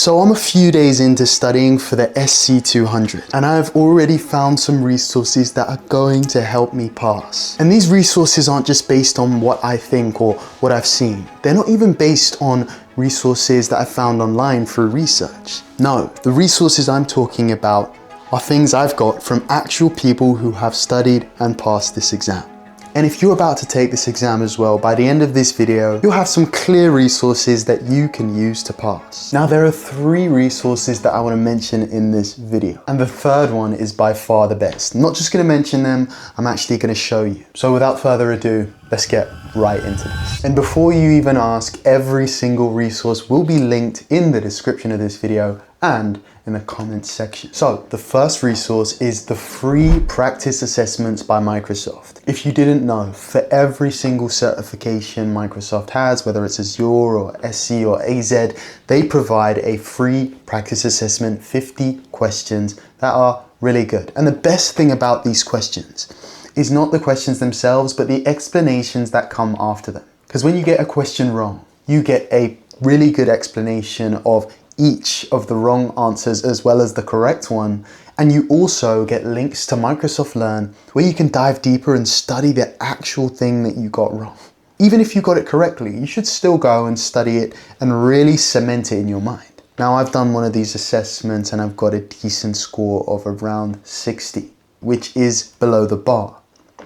So I'm a few days into studying for the SC-200 and I've already found some resources that are going to help me pass. And these resources aren't just based on what I think or what I've seen. They're not even based on resources that I found online through research. No, the resources I'm talking about are things I've got from actual people who have studied and passed this exam. And if you're about to take this exam as well, by the end of this video, you'll have some clear resources that you can use to pass. Now, there are 3 resources that I want to mention in this video. And the third one is by far the best. I'm not just going to mention them, I'm actually going to show you. So without further ado, let's get right into this. And before you even ask, every single resource will be linked in the description of this video and in the comments section. So the first resource is the free practice assessments by Microsoft. If you didn't know, for every single certification Microsoft has, whether it's Azure or SC or AZ, they provide a free practice assessment, 50 questions that are really good. And the best thing about these questions is not the questions themselves, but the explanations that come after them. Because when you get a question wrong, you get a really good explanation of each of the wrong answers as well as the correct one. And you also get links to Microsoft Learn where you can dive deeper and study the actual thing that you got wrong. Even if you got it correctly, you should still go and study it and really cement it in your mind. Now, I've done one of these assessments and I've got a decent score of around 60, which is below the bar.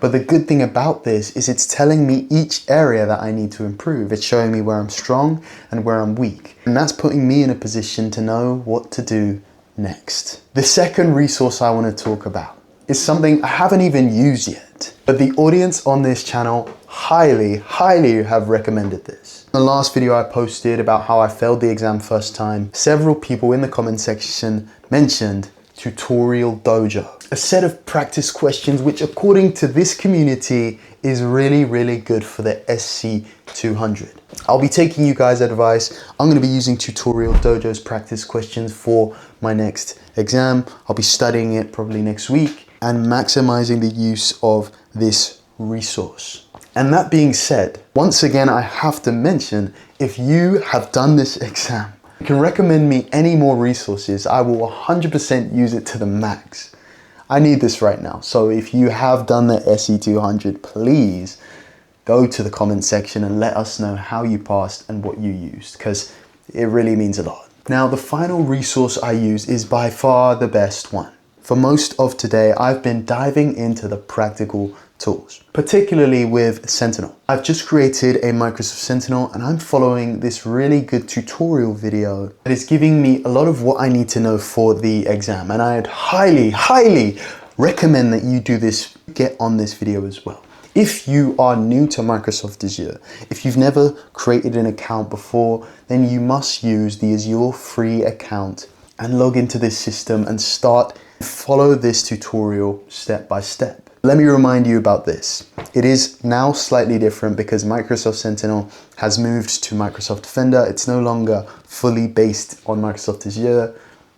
But the good thing about this is it's telling me each area that I need to improve. It's showing me where I'm strong and where I'm weak. And that's putting me in a position to know what to do next. The second resource I want to talk about is something I haven't even used yet, but the audience on this channel highly have recommended this. In the last video I posted about how I failed the exam first time, several people in the comment section mentioned Tutorial Dojo, a set of practice questions which according to this community is really good for the SC-200. I'll be taking you guys' advice. I'm going to be using Tutorial Dojo's practice questions for my next exam. I'll be studying it probably next week and maximizing the use of this resource. And that being said, once again, I have to mention, if you have done this exam, you can recommend me any more resources. I will 100% use it to the max. I need this right now. So if you have done the SC-200, please go to the comment section and let us know how you passed and what you used, because it really means a lot. Now, the final resource I use is by far the best one. For most of today, I've been diving into the practical tools, particularly with Sentinel. I've just created a Microsoft Sentinel and I'm following this really good tutorial video that is giving me a lot of what I need to know for the exam. And I'd highly recommend that you do this, get on this video as well. If you are new to Microsoft Azure, if you've never created an account before, then you must use the Azure free account and log into this system and follow this tutorial step by step. Let me remind you about this. It is now slightly different because Microsoft Sentinel has moved to Microsoft Defender. It's no longer fully based on Microsoft Azure.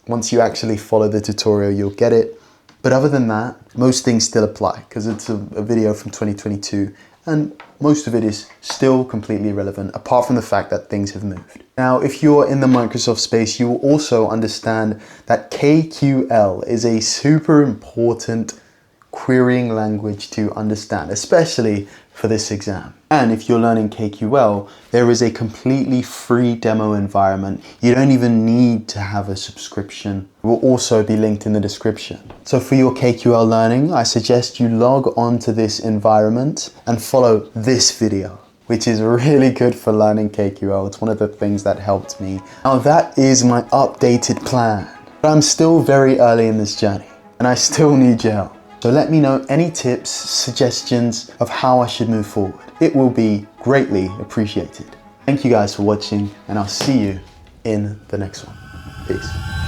Once you actually follow the tutorial, you'll get it. But other than that, most things still apply because it's a video from 2022 and most of it is still completely relevant apart from the fact that things have moved. Now, if you're in the Microsoft space, you will also understand that KQL is a super important querying language to understand, especially for this exam. And if you're learning KQL, there is a completely free demo environment. You don't even need to have a subscription. It will also be linked in the description. So for your KQL learning, I suggest you log on to this environment and follow this video, which is really good for learning KQL. It's one of the things that helped me. Now that is my updated plan, but I'm still very early in this journey and I still need your help. So let me know any tips, suggestions of how I should move forward. It will be greatly appreciated. Thank you guys for watching and I'll see you in the next one. Peace.